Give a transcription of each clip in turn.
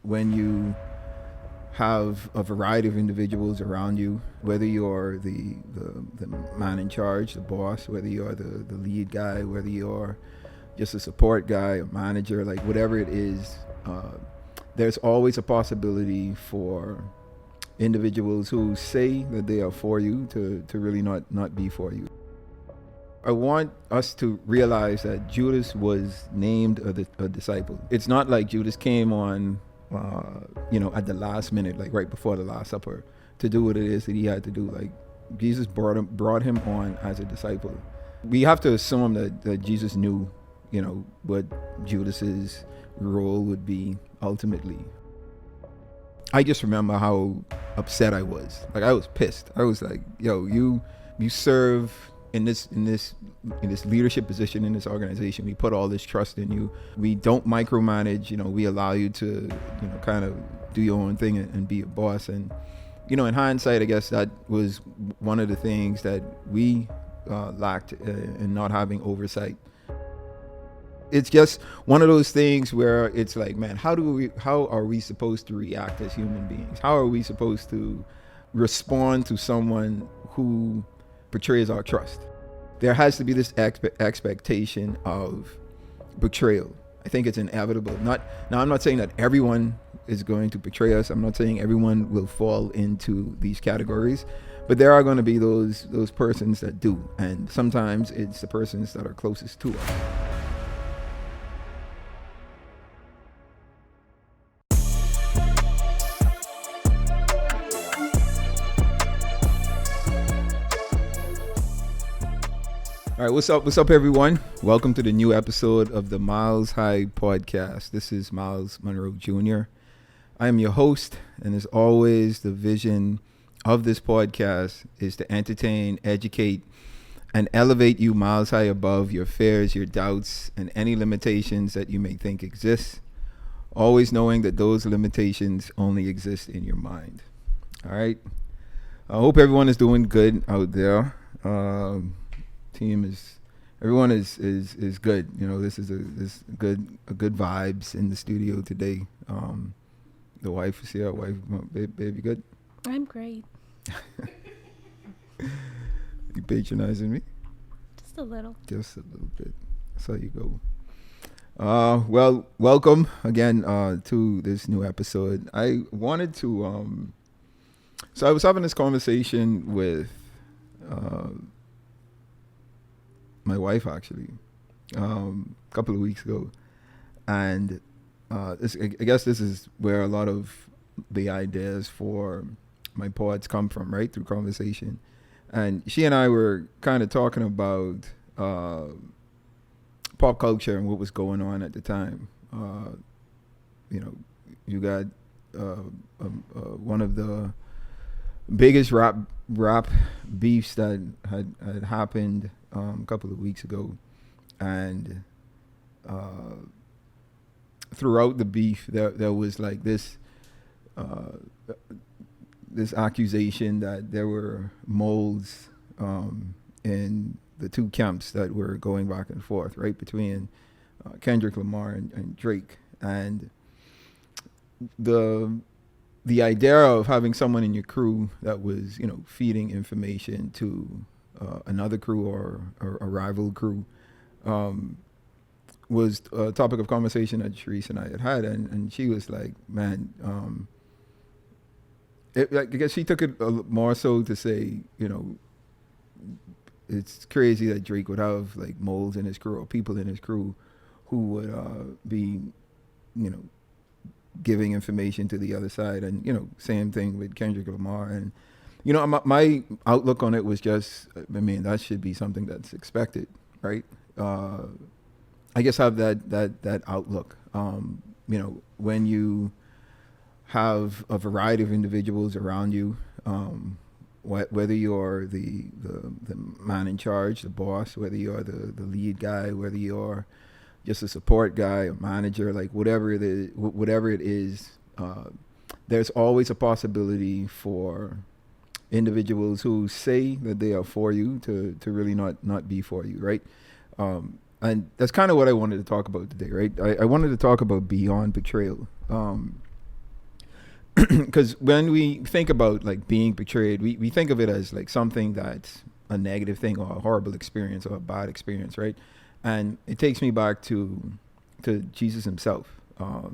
when you have a variety of individuals around you, whether you're the man in charge, the boss, whether you're the lead guy, whether you're just a support guy, a manager, like whatever it is, there's always a possibility for individuals who say that they are for you to really not be for you. I want us to realize that Judas was named a disciple. It's not like Judas came on, at the last minute, like right before the Last Supper, to do what it is that he had to do. Like Jesus brought him on as a disciple. We have to assume that Jesus knew, what Judas's role would be ultimately. I just remember how upset I was. Like I was pissed. I was like, "Yo, you serve in this leadership position in this organization. We put all this trust in you. We don't micromanage. We allow you to, kind of do your own thing and be a boss." And in hindsight, I guess that was one of the things that we lacked in not having oversight. It's just one of those things where it's like, man, how are we supposed to react as human beings? How are we supposed to respond to someone who betrays our trust? There has to be this expectation of betrayal. I think it's inevitable. I'm not saying that everyone is going to betray us. I'm not saying everyone will fall into these categories, but there are going to be those persons that do, and sometimes it's the persons that are closest to us. All right, what's up, everyone? Welcome to the new episode of the Miles High Podcast. This is Miles Monroe Jr. I am your host, and as always, the vision of this podcast is to entertain, educate, and elevate you miles high above your fears, your doubts, and any limitations that you may think exist, always knowing that those limitations only exist in your mind. All right? I hope everyone is doing good out there. Everyone is good. This is good vibes in the studio today. The wife is here. Baby, good? I'm great. You patronizing me? Just a little bit. That's how you go. Well, welcome again to this new episode. I wanted to so I was having this conversation with my wife actually a couple of weeks ago, and I guess this is where a lot of the ideas for my pods come from, right? Through conversation. And she and I were kind of talking about pop culture and what was going on at the time. You got one of the biggest rap beefs that had happened a couple of weeks ago, and throughout the beef there was like this accusation that there were molds in the two camps that were going back and forth, right, between Kendrick Lamar and Drake. And the idea of having someone in your crew that was, feeding information to another crew or a rival crew was a topic of conversation that Sharice and I had, and she was like, man, I guess she took it more so to say, it's crazy that Drake would have like moles in his crew or people in his crew who would be, giving information to the other side. And, same thing with Kendrick Lamar. And, my outlook on it was just, that should be something that's expected, right? I guess have that outlook. When you have a variety of individuals around you, whether you're the man in charge, the boss, whether you're the lead guy, whether you're just a support guy, a manager, like whatever it is, there's always a possibility for individuals who say that they are for you to really not be for you, right? And that's kind of what I wanted to talk about today, right? I wanted to talk about beyond betrayal. because when we think about like being betrayed, we think of it as like something that's a negative thing or a horrible experience or a bad experience, right? And it takes me back to Jesus himself. I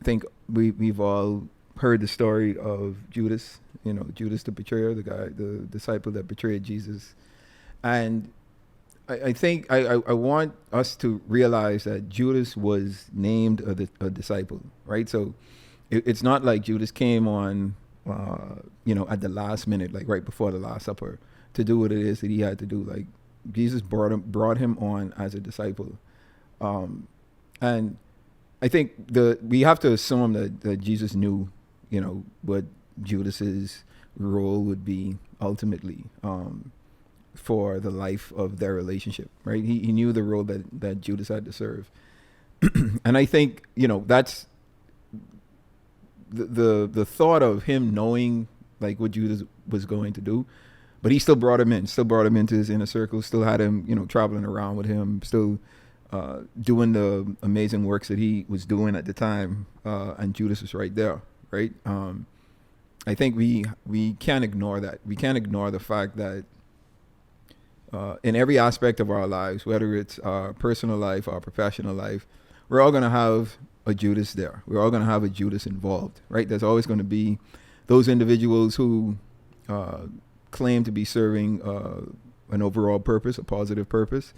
think we've all heard the story of Judas, Judas the betrayer, the disciple that betrayed Jesus. And I think I want us to realize that Judas was named a disciple, right? So it's not like Judas came on, at the last minute, like right before the Last Supper, to do what it is that he had to do. Like Jesus brought him on as a disciple, and I think we have to assume that Jesus knew, what Judas's role would be ultimately, for the life of their relationship, right? He knew the role that Judas had to serve. And I think, that's the thought of him knowing like what Judas was going to do, but he still brought him into his inner circle, still had him, traveling around with him, still doing the amazing works that he was doing at the time. And Judas was right there, right? I think we can't ignore that. We can't ignore the fact that in every aspect of our lives, whether it's our personal life, our professional life, we're all going to have a Judas there. We're all going to have a Judas involved, right? There's always going to be those individuals who claim to be serving an overall purpose, a positive purpose,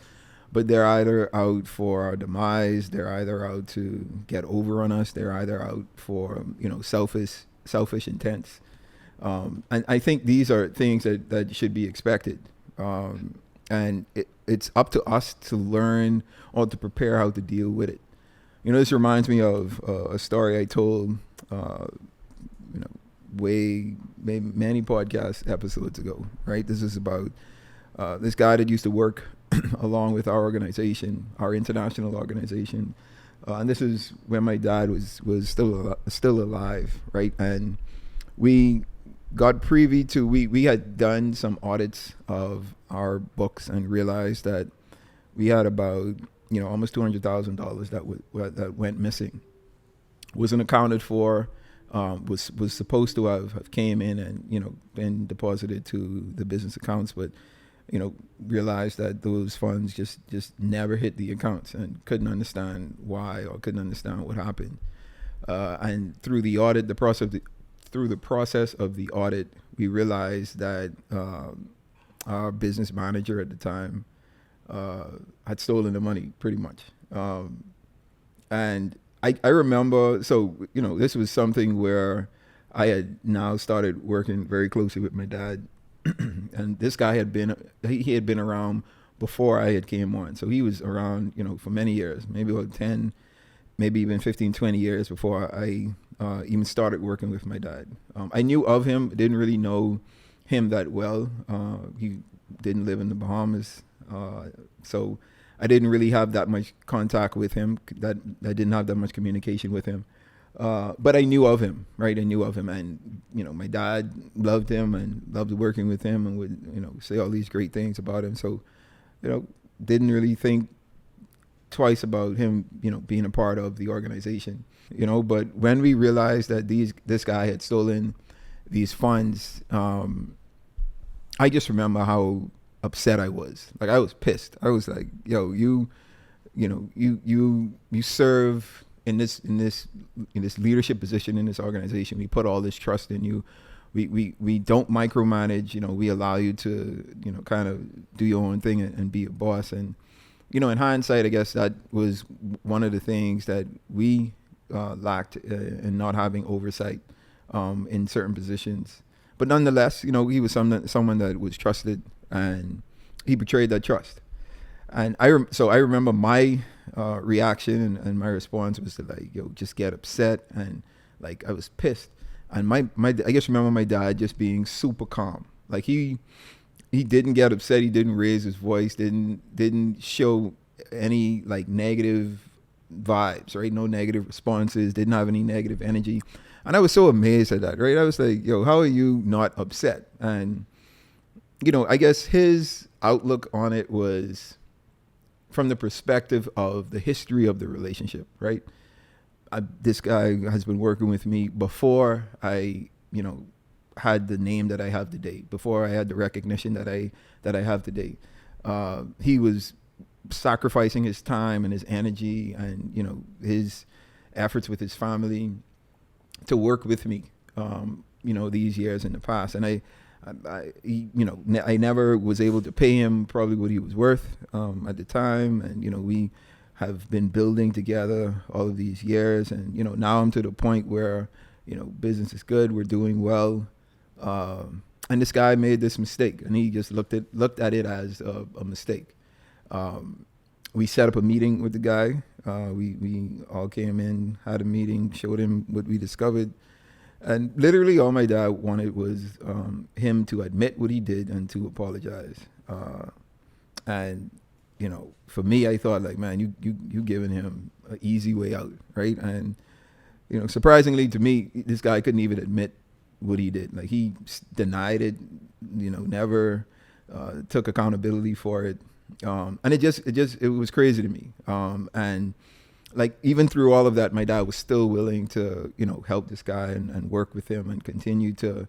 but they're either out for our demise, they're either out to get over on us, they're either out for, selfish intents. And I think these are things that should be expected. And it's up to us to learn or to prepare how to deal with it. This reminds me of a story I told, many podcast episodes ago, right? This is about this guy that used to work along with our organization, our international organization. And this is when my dad was still alive, right? And we got privy to, we had done some audits of our books and realized that we had about, almost $200,000 that went missing. Wasn't accounted for, was supposed to have came in and, been deposited to the business accounts, but, realized that those funds just never hit the accounts and couldn't understand why or couldn't understand what happened. And through the audit, through the process of the audit, we realized that our business manager at the time had stolen the money pretty much. And I remember, so, this was something where I had now started working very closely with my dad. And this guy had been around before I had came on. So he was around, for many years, maybe about 10, maybe even 15, 20 years before I even started working with my dad. I knew of him, didn't really know him that well. He didn't live in the Bahamas. So I didn't really have that much contact with him, that I didn't have that much communication with him. But I knew of him, right? I knew of him, and my dad loved him and loved working with him, and would say all these great things about him. So, didn't really think twice about him, being a part of the organization, But when we realized that this guy had stolen these funds, I just remember how upset I was. Like, I was pissed. I was like, yo, you serve in this leadership position in this organization. We put all this trust in you. We don't micromanage. We allow you to kind of do your own thing and be a boss. And in hindsight, I guess that was one of the things that we lacked in not having oversight in certain positions. But nonetheless, he was someone that was trusted, and he betrayed that trust. And I remember my reaction and my response was to just get upset, and I was pissed. And I just remember my dad just being super calm. Like he didn't get upset, he didn't raise his voice, didn't show any negative vibes, right? No negative responses, didn't have any negative energy. And I was so amazed at that, right? I was like, yo, how are you not upset? And I guess his outlook on it was from the perspective of the history of the relationship, right? this guy has been working with me before I, had the name that I have today, before I had the recognition that I have today. He was sacrificing his time and his energy and, his efforts with his family to work with me, these years in the past. And I never was able to pay him probably what he was worth at the time. And, we have been building together all of these years. And, now I'm to the point where, business is good. We're doing well. And this guy made this mistake, and he just looked at it as a mistake. We set up a meeting with the guy. We all came in, had a meeting, showed him what we discovered. And literally all my dad wanted was him to admit what he did and to apologize. And, for me, I thought, like, man, you giving him an easy way out, right? And, surprisingly to me, this guy couldn't even admit what he did. Like, he denied it, never took accountability for it. And it was crazy to me. And like, even through all of that, my dad was still willing to, help this guy and work with him and continue to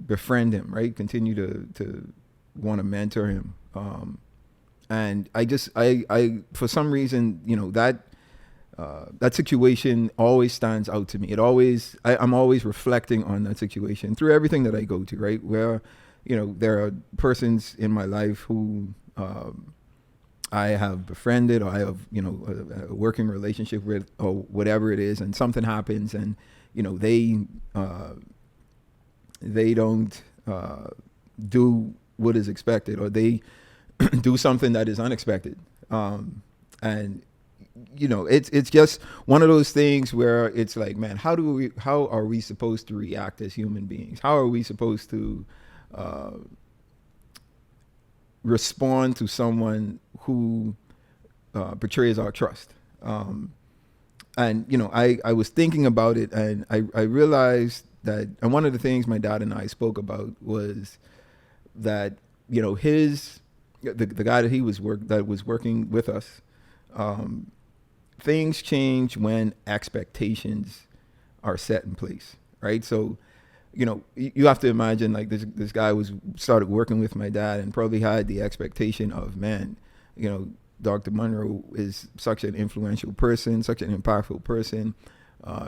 befriend him, right? Continue to want to mentor him. And I for some reason, that situation always stands out to me. I'm always reflecting on that situation through everything that I go to, right? Where, there are persons in my life who I have befriended, or I have, a working relationship with, or whatever it is, and something happens, and, they don't do what is expected, or they do something that is unexpected. And it's just one of those things where it's like, man, how are we supposed to react as human beings? How are we supposed to respond to someone who betrays our trust? And I was thinking about it, and I realized that, and one of the things my dad and I spoke about was that, the guy that was working with us, things change when expectations are set in place, right? So, you have to imagine, like, this guy started working with my dad and probably had the expectation of, man, Dr. Monroe is such an influential person, such an impactful person.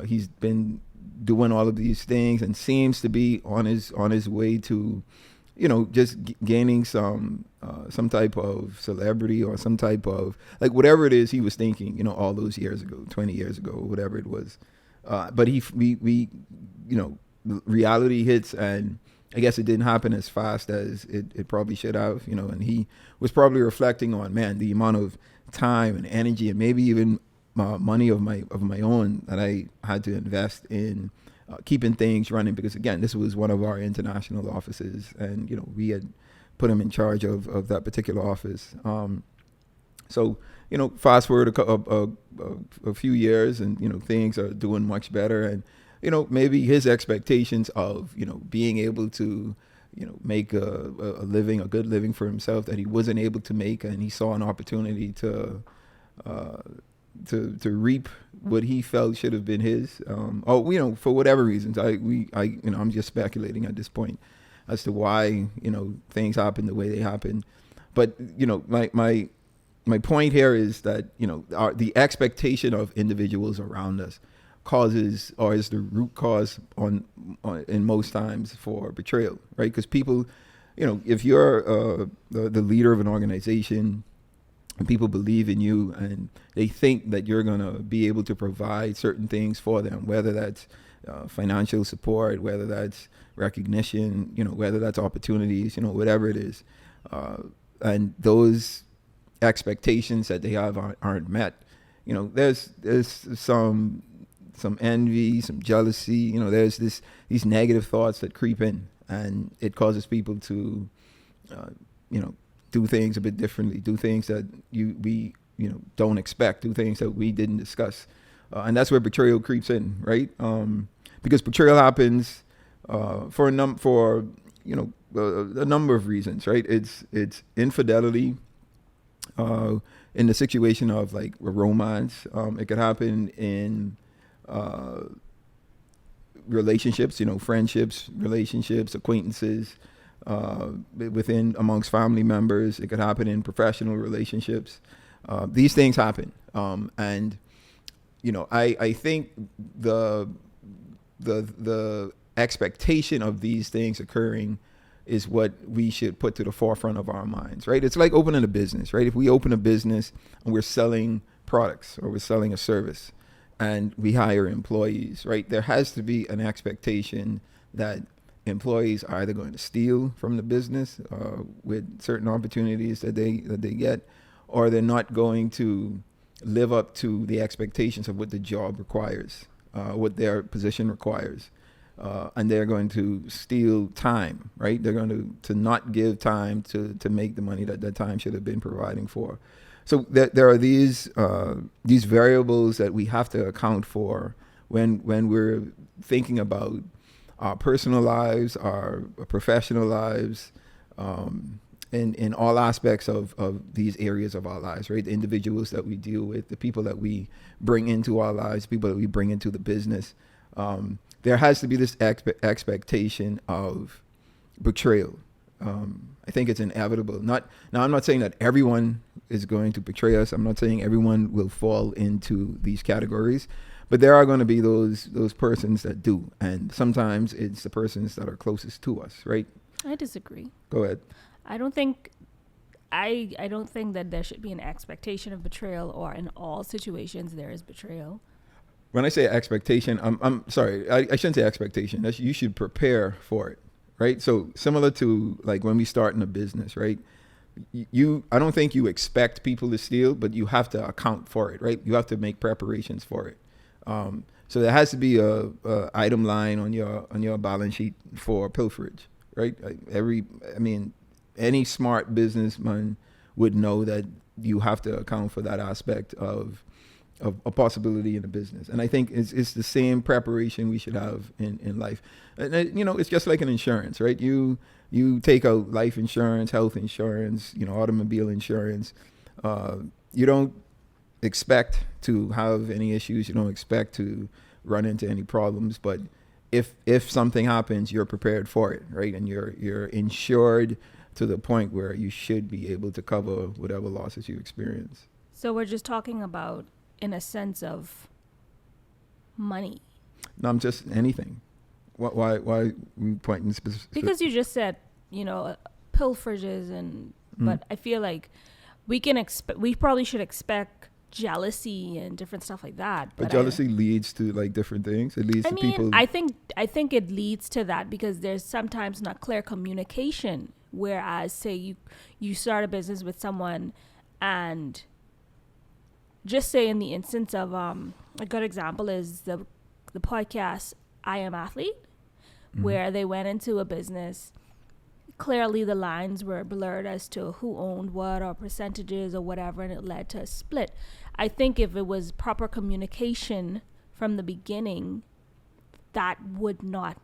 He's been doing all of these things and seems to be on his way to, just gaining some type of celebrity, or some type of, like, whatever it is he was thinking, all those years ago, 20 years ago, whatever it was. But reality hits, and I guess it didn't happen as fast as it probably should have, and he was probably reflecting on, man, the amount of time and energy and maybe even money of my own that I had to invest in keeping things running, because again, this was one of our international offices, and we had put him in charge of that particular office. So fast forward a few years, and things are doing much better, and maybe his expectations of being able to make a good living for himself that he wasn't able to make, and he saw an opportunity to reap what he felt should have been his, for whatever reasons. I'm just speculating at this point as to why things happen the way they happen. But my point here is that the expectation of individuals around us causes, or is the root cause in most times for betrayal, right? Because people, if you're the leader of an organization, and people believe in you, and they think that you're going to be able to provide certain things for them, whether that's financial support, whether that's recognition, whether that's opportunities, whatever it is. And those expectations that they have aren't met. There's some envy, some jealousy, there's these negative thoughts that creep in, and it causes people to, do things a bit differently, do things that we don't expect, do things that we didn't discuss. And that's where betrayal creeps in, right? Because betrayal happens for a number of reasons, right? It's infidelity, in the situation of like a romance. It could happen in relationships, friendships, relationships, acquaintances, within amongst family members. It could happen in professional relationships. These things happen, and I think the expectation of these things occurring is what we should put to the forefront of our minds, right? It's like opening a business, right? If we open a business and we're selling products or we're selling a service and we hire employees, right? There has to be an expectation that employees are either going to steal from the business with certain opportunities that they get, or they're not going to live up to the expectations of what the job requires, what their position requires. And they're going to steal time, right? They're going to not give time to make the money that time should have been providing for. So there are these variables that we have to account for when we're thinking about our personal lives, our professional lives, in all aspects of these areas of our lives, right? The individuals that we deal with, the people that we bring into our lives, people that we bring into the business. There has to be this expectation of betrayal. I think it's inevitable. Now, I'm not saying that everyone is going to betray us. I'm not saying everyone will fall into these categories, but there are going to be those persons that do, and sometimes it's the persons that are closest to us, right? I disagree. Go ahead. I don't think that there should be an expectation of betrayal, or in all situations there is betrayal. When I say expectation, I'm sorry, I shouldn't say expectation. You should prepare for it, right? So similar to like when we start in a business, right? I don't think you expect people to steal, but you have to account for it, right? You have to make preparations for it. So there has to be a item line on your balance sheet for pilferage, right? Any smart businessman would know that you have to account for that aspect of a possibility in a business. And I think it's the same preparation we should have in life. And it's just like an insurance, right? You take out life insurance, health insurance, automobile insurance. You don't expect to have any issues. You don't expect to run into any problems. But if something happens, you're prepared for it, right? And you're insured to the point where you should be able to cover whatever losses you experience. So we're just talking about in a sense of money. No, I'm just anything. Why we pointing specific? Because you just said, pilferages but I feel like we probably should expect jealousy and different stuff like that. But jealousy leads to like different things. It leads to people. I think it leads to that because there's sometimes not clear communication. Whereas, say you start a business with someone, and just say in the instance of a good example is the podcast I Am Athlete, where they went into a business. Clearly the lines were blurred as to who owned what or percentages or whatever, and it led to a split. I think if it was proper communication from the beginning, that would not,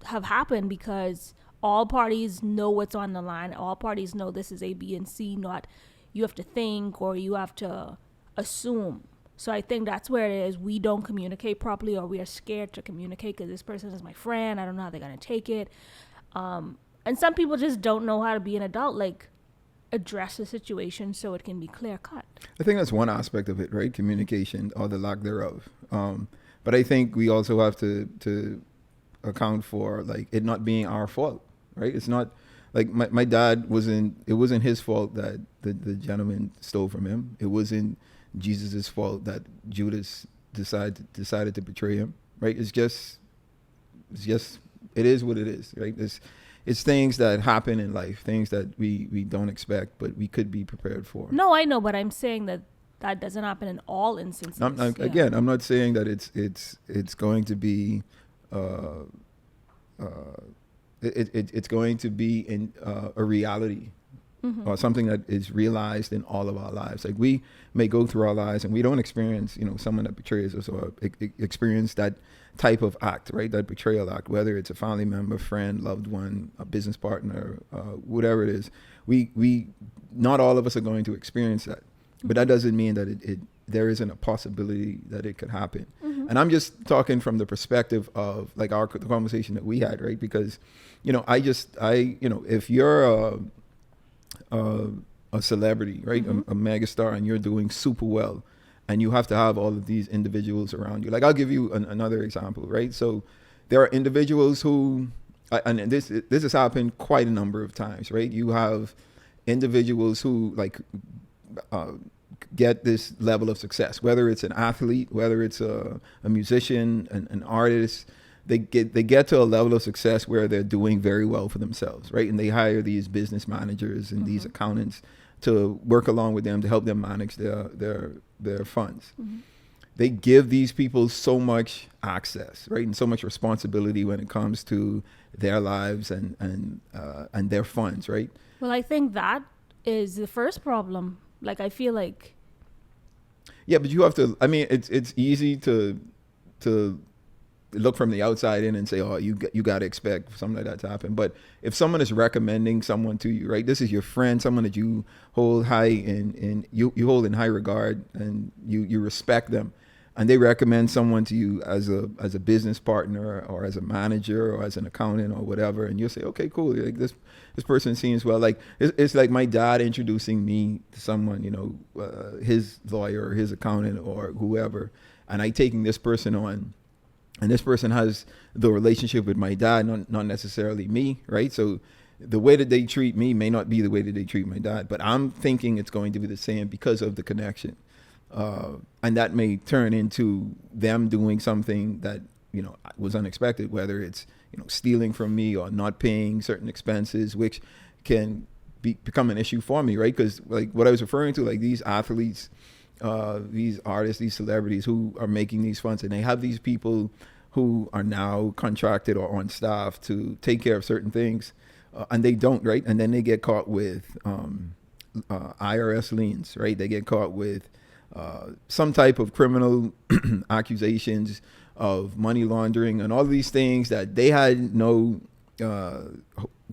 have happened, because all parties know what's on the line. All parties know this is A, B, and C, not you have to think or you have to assume. So I think that's where it is. We don't communicate properly, or we are scared to communicate because this person is my friend. I don't know how they're going to take it. And some people just don't know how to be an adult, like address the situation so it can be clear cut. I think that's one aspect of it, right? Communication or the lack thereof. But I think we also have to account for like it not being our fault, right? It's not like my dad it wasn't his fault that the gentleman stole from him. It wasn't Jesus's fault that Judas decided to betray him, right? It's just it is what it is, right? It's things that happen in life, things that we don't expect, but we could be prepared for. No, I know, but I'm saying that doesn't happen in all instances. Again, I'm not saying that it's going to be it's going to be in a reality or something that is realized in all of our lives. Like we may go through our lives and we don't experience, someone that betrays us or experience that type of act, right? That betrayal act, whether it's a family member, friend, loved one, a business partner, whatever it is. We not all of us are going to experience that, but that doesn't mean that there isn't a possibility that it could happen. And I'm just talking from the perspective of like the conversation that we had, right? Because, if you're a celebrity, right? A megastar, and you're doing super well, and you have to have all of these individuals around you. Like I'll give you another example, right? So there are individuals who, and this has happened quite a number of times, right? You have individuals who get this level of success, whether it's an athlete, whether it's a musician, an artist. They get to a level of success where they're doing very well for themselves, right? And they hire these business managers and these accountants to work along with them to help them manage their funds. They give these people so much access, right, and so much responsibility when it comes to their lives and their funds, right? Well, I think that is the first problem. Like I feel like. Yeah, but you have to. I mean, it's easy to look from the outside in and say, oh, you got to expect something like that to happen. But if someone is recommending someone to you, right, this is your friend, someone that you hold high in you hold in high regard, and you respect them, and they recommend someone to you as a business partner or as a manager or as an accountant or whatever, and you'll say, okay, cool, like this person seems well. Like it's like my dad introducing me to someone, his lawyer or his accountant or whoever, and I taking this person on. And this person has the relationship with my dad, not necessarily me, right? So the way that they treat me may not be the way that they treat my dad, but I'm thinking it's going to be the same because of the connection. And that may turn into them doing something that, was unexpected, whether it's, stealing from me or not paying certain expenses, which can become an issue for me, right? Because like what I was referring to, like these athletes, these artists, these celebrities who are making these funds, and they have these people who are now contracted or on staff to take care of certain things, and they don't, right? And then they get caught with IRS liens, right? They get caught with some type of criminal accusations of money laundering and all of these things that they had no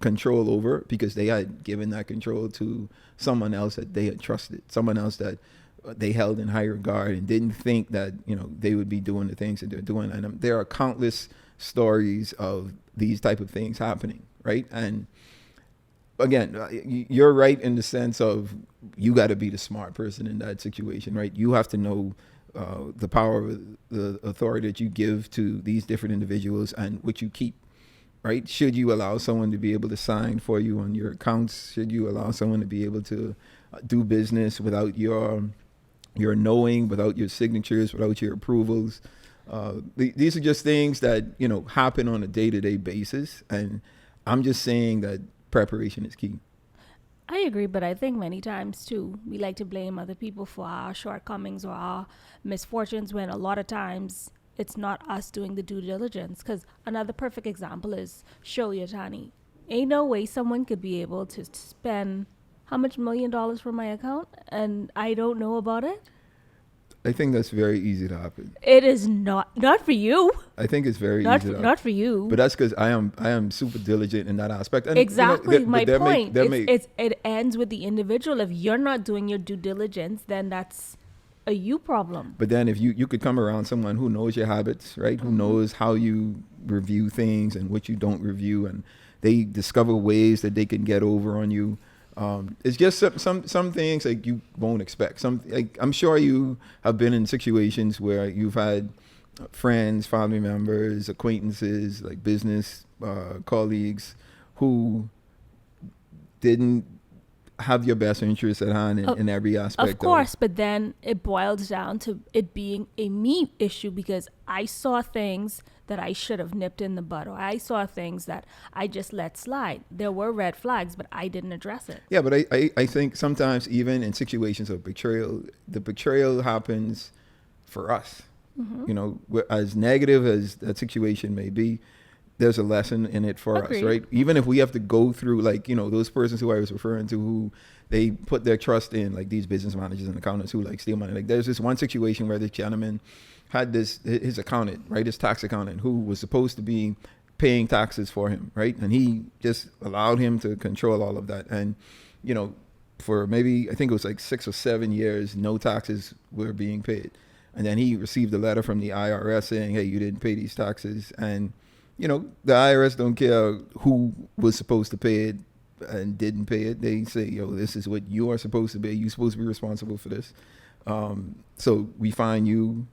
control over because they had given that control to someone else that they had trusted, someone else that they held in high regard and didn't think that, they would be doing the things that they're doing. And there are countless stories of these type of things happening, right? And again, you're right in the sense of you got to be the smart person in that situation, right? You have to know the power of the authority that you give to these different individuals and what you keep, right? Should you allow someone to be able to sign for you on your accounts? Should you allow someone to be able to do business without your knowing, without your signatures, without your approvals? These are just things that, happen on a day-to-day basis. And I'm just saying that preparation is key. I agree, but I think many times too, we like to blame other people for our shortcomings or our misfortunes when a lot of times it's not us doing the due diligence. Because another perfect example is Show Yatani. Ain't no way someone could be able to spend how much $1 million from my account and I don't know about it. I think that's very easy to happen. It is not for you. I think it's very easy to happen. Not for you. But that's because I am super diligent in that aspect. And, exactly, my point. It ends with the individual. If you're not doing your due diligence, then that's a you problem. But then if you could come around someone who knows your habits, right? Who knows how you review things and what you don't review, and they discover ways that they can get over on you. It's just some things like you won't expect. I'm sure you have been in situations where you've had friends, family members, acquaintances, like business colleagues who didn't have your best interests at hand in every aspect. Of course, but then it boils down to it being a me issue because I saw things that I should have nipped in the bud, or I saw things that I just let slide. There were red flags, but I didn't address it. Yeah, but I think sometimes even in situations of betrayal, the betrayal happens for us. As negative as that situation may be, there's a lesson in it for Agreed. us, right? Even if we have to go through, like, those persons who I was referring to, who they put their trust in, like these business managers and accountants who like steal money. Like, there's this one situation where this gentleman had his accountant, right, his tax accountant, who was supposed to be paying taxes for him, right? And he just allowed him to control all of that. And, for maybe, I think it was like 6 or 7 years, no taxes were being paid. And then he received a letter from the IRS saying, hey, you didn't pay these taxes. And, the IRS don't care who was supposed to pay it and didn't pay it. They say, yo, this is what you are supposed to pay. You're supposed to be responsible for this. So we fine you,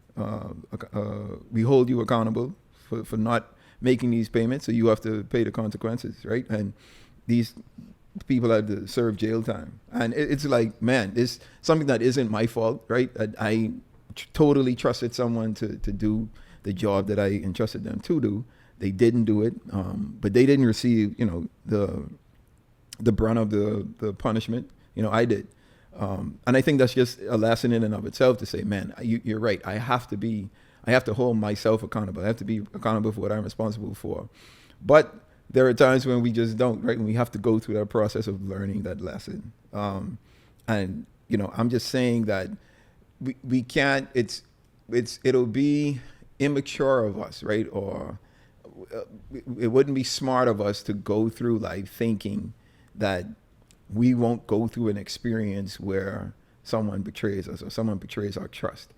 we hold you accountable for not making these payments. So you have to pay the consequences, right? And these people have to serve jail time. And it's like, man, it's something that isn't my fault, right? I totally trusted someone to do the job that I entrusted them to do. They didn't do it, but they didn't receive, the brunt of the punishment. I did, and I think that's just a lesson in and of itself to say, man, you're right. I have to hold myself accountable. I have to be accountable for what I'm responsible for. But there are times when we just don't, right? When we have to go through that process of learning that lesson. And I'm just saying that we can't. It'll be immature of us, right? Or it wouldn't be smart of us to go through life thinking that we won't go through an experience where someone betrays us or someone betrays our trust.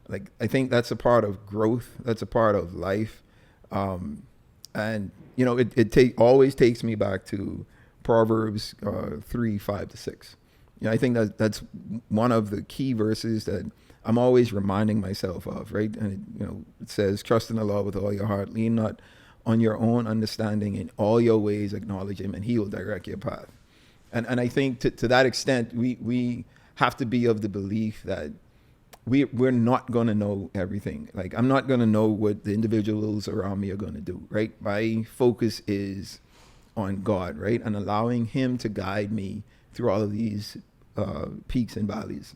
Like, I think that's a part of growth. That's a part of life. And it always takes me back to Proverbs 3:5-6. I think that's one of the key verses that I'm always reminding myself of, right? And it says, trust in the Lord with all your heart, lean not on your own understanding, in all your ways acknowledge him, and he will direct your path. And I think to that extent, we have to be of the belief that we're not going to know everything. Like, I'm not going to know what the individuals around me are going to do, right? My focus is on God, right? And allowing him to guide me through all of these peaks and valleys,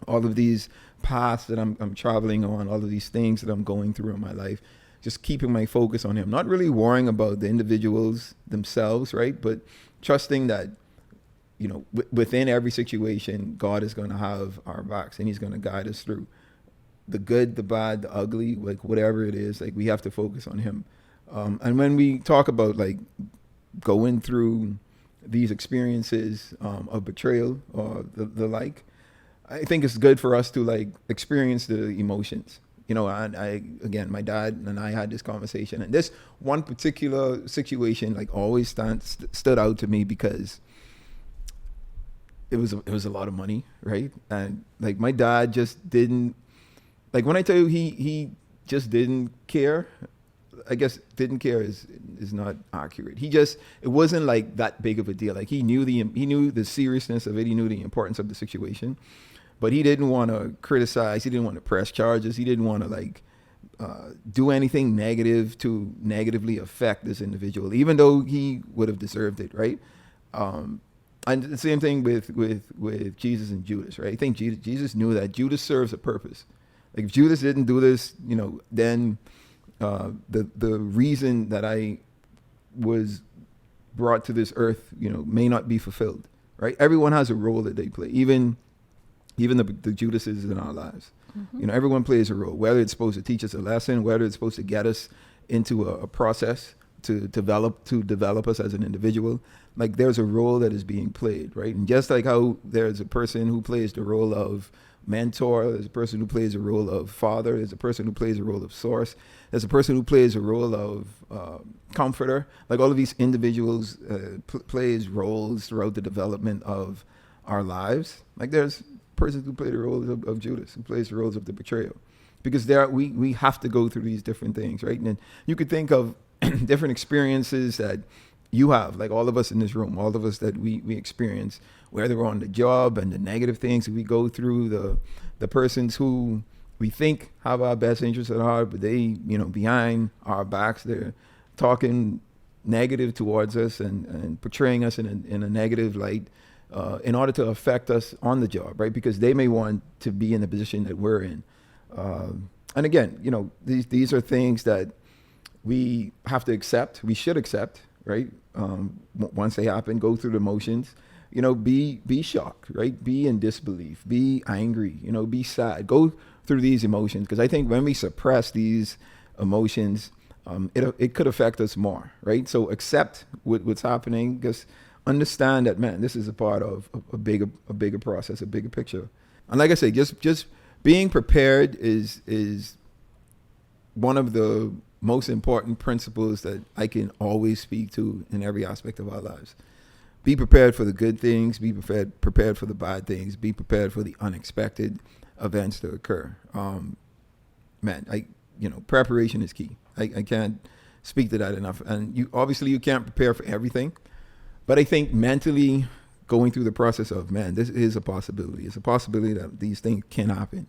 all of these paths that I'm traveling on, all of these things that I'm going through in my life, just keeping my focus on him, not really worrying about the individuals themselves, right? But trusting that, within every situation, God is going to have our backs and he's going to guide us through the good, the bad, the ugly, like whatever it is. Like, we have to focus on him. And when we talk about like going through these experiences of betrayal or the like, I think it's good for us to like experience the emotions. Again, my dad and I had this conversation, and this one particular situation like always stood out to me because it was a lot of money, right? And like, my dad just didn't, like, when I tell you he just didn't care, I guess didn't care is not accurate. It wasn't like that big of a deal. Like, he knew the seriousness of it. He knew the importance of the situation, but he didn't want to criticize. He didn't want to press charges. He didn't want to like do anything negative to negatively affect this individual, even though he would have deserved it, right? And the same thing with Jesus and Judas, right? I think Jesus knew that Judas serves a purpose. Like, if Judas didn't do this, then the reason that I was brought to this earth, may not be fulfilled, right? Everyone has a role that they play, even the Judases in our lives. Mm-hmm. Everyone plays a role, whether it's supposed to teach us a lesson, whether it's supposed to get us into a process to develop us as an individual. Like, there's a role that is being played, right? And just like how there's a person who plays the role of mentor, there's a person who plays a role of father, there's a person who plays a role of source, there's a person who plays a role of comforter. Like, all of these individuals plays roles throughout the development of our lives. Like, there's persons who play the roles of Judas, who plays the roles of the betrayal, because we have to go through these different things, right? And you could think of different experiences that you have, like all of us in this room, all of us that we experience, whether we're on the job and the negative things that we go through, the persons who we think have our best interests at heart, but they, behind our backs, they're talking negative towards us and portraying us in a negative light in order to affect us on the job, right? Because they may want to be in the position that we're in. And again, these are things that we have to accept. We should accept, right? Once they happen, go through the motions. Be shocked, right? Be in disbelief. Be angry. Be sad. Go through these emotions, because I think when we suppress these emotions, it could affect us more, right? So accept what's happening. Because understand that, man, this is a part of a bigger process, a bigger picture. And like I say, just being prepared is one of the most important principles that I can always speak to in every aspect of our lives. Be prepared for the good things. Be prepared for the bad things. Be prepared for the unexpected events to occur. Preparation is key. I can't speak to that enough. And you can't prepare for everything, but I think mentally going through the process of, man, this is a possibility. It's a possibility that these things can happen.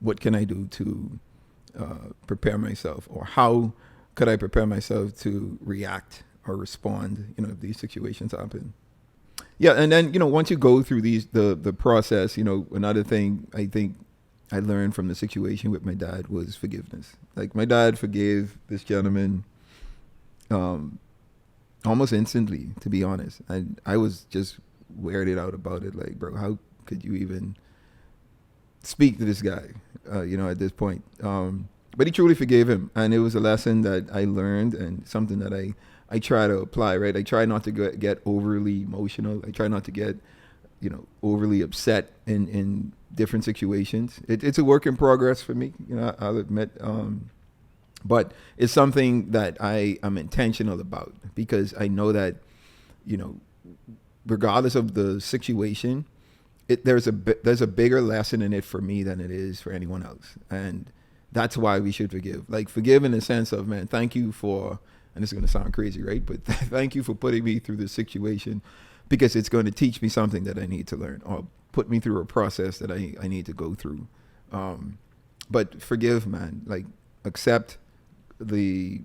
What can I do to prepare myself, or how could I prepare myself to react or respond, if these situations happen? Yeah, and then, once you go through the process, another thing I think I learned from the situation with my dad was forgiveness. Like, my dad forgave this gentleman almost instantly, to be honest. I was just weirded out about it. Like, bro, how could you even speak to this guy, at this point? But he truly forgave him. And it was a lesson that I learned, and something that I try to apply, right? I try not to get overly emotional. I try not to get, overly upset in different situations. It's a work in progress for me, I'll admit. But it's something that I am intentional about, because I know that, regardless of the situation, there's a bigger lesson in it for me than it is for anyone else. And that's why we should forgive. Like, forgive in the sense of, man, thank you for, and this is going to sound crazy, right? But thank you for putting me through this situation, because it's going to teach me something that I need to learn, or put me through a process that I need to go through. But forgive, man. Like, accept the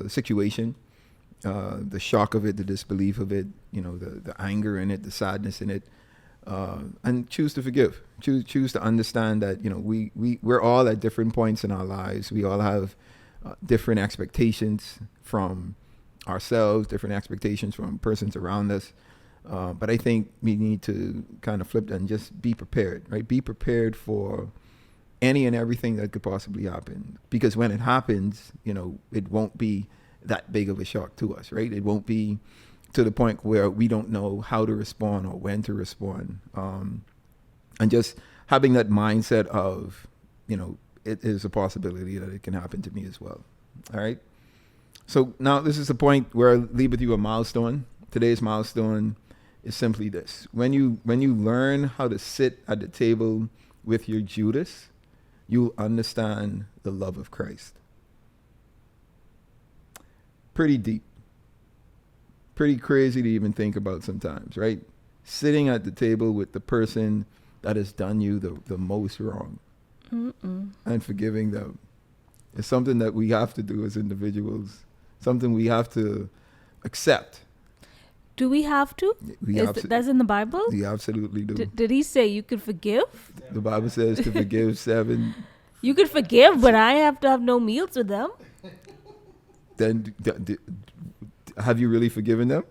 situation, the shock of it, the disbelief of it, the anger in it, the sadness in it, and choose to forgive. Choose to understand that, we're all at different points in our lives. We all have different expectations from ourselves, different expectations from persons around us. But I think we need to kind of flip that and just be prepared, right? Be prepared for any and everything that could possibly happen. Because when it happens, it won't be that big of a shock to us, right? It won't be to the point where we don't know how to respond or when to respond. And just having that mindset of, it is a possibility that it can happen to me as well. All right. So now this is the point where I leave with you a milestone. Today's milestone is simply this. When you learn how to sit at the table with your Judas, you'll understand the love of Christ. Pretty deep. Pretty crazy to even think about sometimes, right? Sitting at the table with the person that has done you the most wrong. Mm-mm. And forgiving them. It's something that we have to do as individuals. Something we have to accept. Do we have to? That's in the Bible? We absolutely do. Did he say you could forgive? The Bible says to forgive 7. You could forgive, but I have to have no meals with them. Then, have you really forgiven them?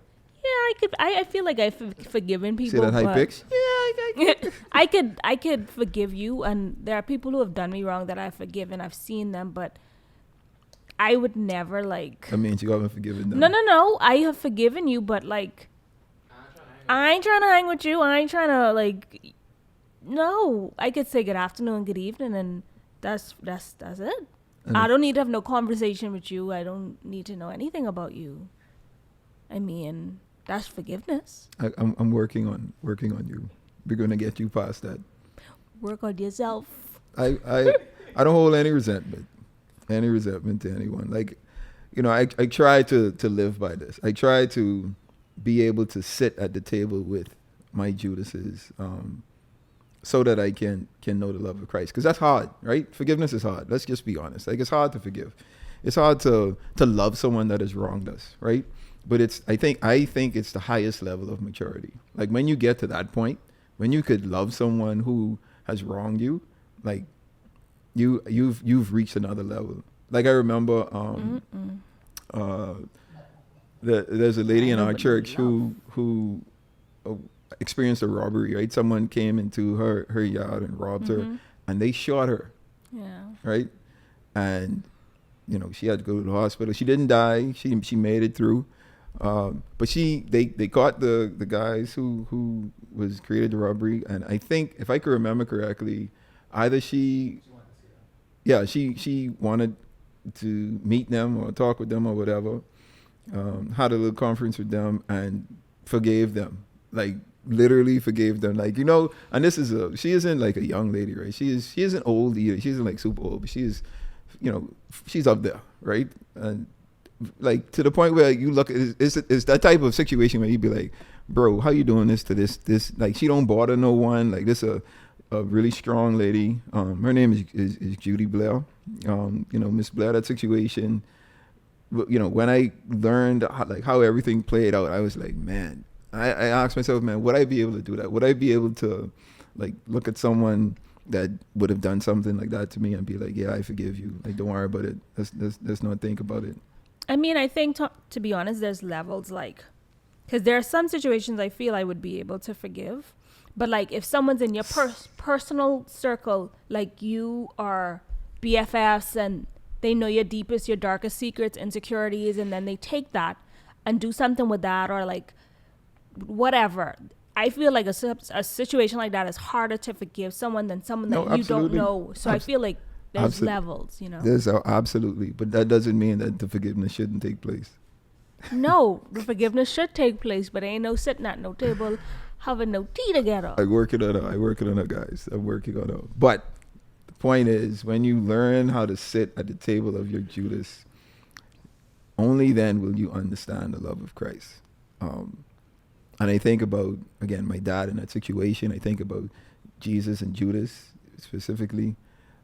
Yeah, I feel like I've forgiven people. See that high pitch? Yeah, I could forgive you, and there are people who have done me wrong that I've forgiven. I've seen them, but I would never like. I mean, you haven't forgiven them. No. I have forgiven you, but like, I ain't trying to hang with you. I ain't trying to like. No, I could say good afternoon, good evening, and that's it. And I don't need to have no conversation with you. I don't need to know anything about you. I mean, that's forgiveness. I'm working on you. We're gonna get you past that. Work on yourself. I don't hold any resentment to anyone. Like, I try to live by this. I try to be able to sit at the table with my Judases, so that I can know the love of Christ. Because that's hard, right? Forgiveness is hard. Let's just be honest. Like, it's hard to forgive. It's hard to love someone that has wronged us, right? But I think it's the highest level of maturity. Like, when you get to that point, when you could love someone who has wronged you, like, you've reached another level. like I remember, there's a lady in our church who experienced a robbery, right? Someone came into her yard and robbed her, and they shot her. Yeah. Right? And she had to go to the hospital. She didn't die. She made it through. But they caught the guys who was created the robbery, and I think, if I could remember correctly, either she wanted to meet them or talk with them or whatever, had a little conference with them and forgave them, like literally forgave them, like, and she isn't like a young lady, right? She isn't old either. She isn't like super old, but she is, she's up there, right? And like, to the point where you look at it's that type of situation where you'd be like, bro, how you doing this to this, like, she don't bother no one, like, this a really strong lady. Her name is Judy Blair. Miss Blair, that situation, when I learned how everything played out, I was like, man, I asked myself, man, would I be able to do that? Would I be able to, like, look at someone that would have done something like that to me and be like, yeah, I forgive you, like, don't worry about it, let's not think about it? I mean, I think, to be honest, there's levels, like, because there are some situations I feel I would be able to forgive. But, like, if someone's in your personal circle, like, you are BFFs and they know your deepest, your darkest secrets, insecurities, and then they take that and do something with that, or, like, whatever. I feel like a situation like that is harder to forgive someone than someone that you don't know. So I feel like there's levels, There's absolutely, but that doesn't mean that the forgiveness shouldn't take place. No, the forgiveness should take place, but ain't no sitting at no table having no tea together. I'm working on it, guys. I'm working on it. But the point is, when you learn how to sit at the table of your Judas, only then will you understand the love of Christ. And I think about, again, my dad in that situation. I think about Jesus and Judas specifically.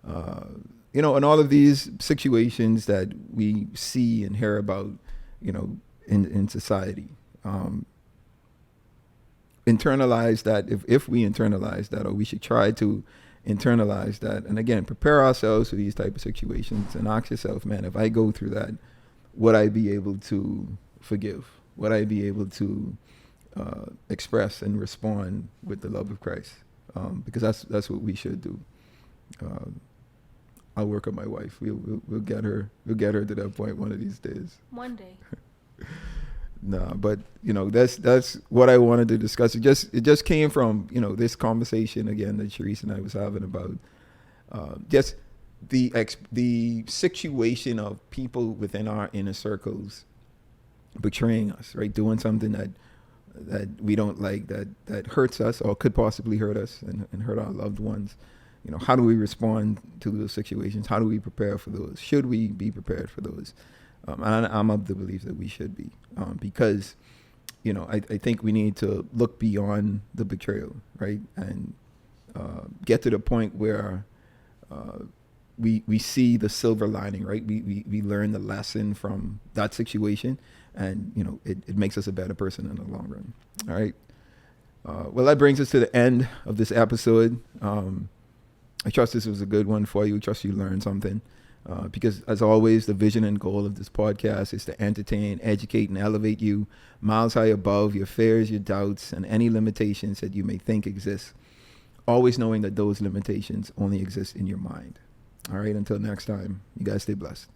And all of these situations that we see and hear about, in society. Internalize that, if we internalize that, or we should try to internalize that. And again, prepare ourselves for these type of situations and ask yourself, man, if I go through that, would I be able to forgive? Would I be able to express and respond with the love of Christ? Because that's what we should do. I'll work on my wife. We'll get her to that point one of these days. One day. No, but that's what I wanted to discuss. It just came from this conversation again that Sharice and I was having about just the situation of people within our inner circles betraying us, right? Doing something that we don't like, that hurts us or could possibly hurt us and hurt our loved ones. How do we respond to those situations? How do we prepare for those? Should we be prepared for those? And I'm of the belief that we should be, because, I think we need to look beyond the betrayal, right? And get to the point where we see the silver lining, right? We learn the lesson from that situation, and, it makes us a better person in the long run. All right. Well, that brings us to the end of this episode. I trust this was a good one for you. I trust you learned something. Because, as always, the vision and goal of this podcast is to entertain, educate, and elevate you miles high above your fears, your doubts, and any limitations that you may think exist. Always knowing that those limitations only exist in your mind. All right, until next time, you guys stay blessed.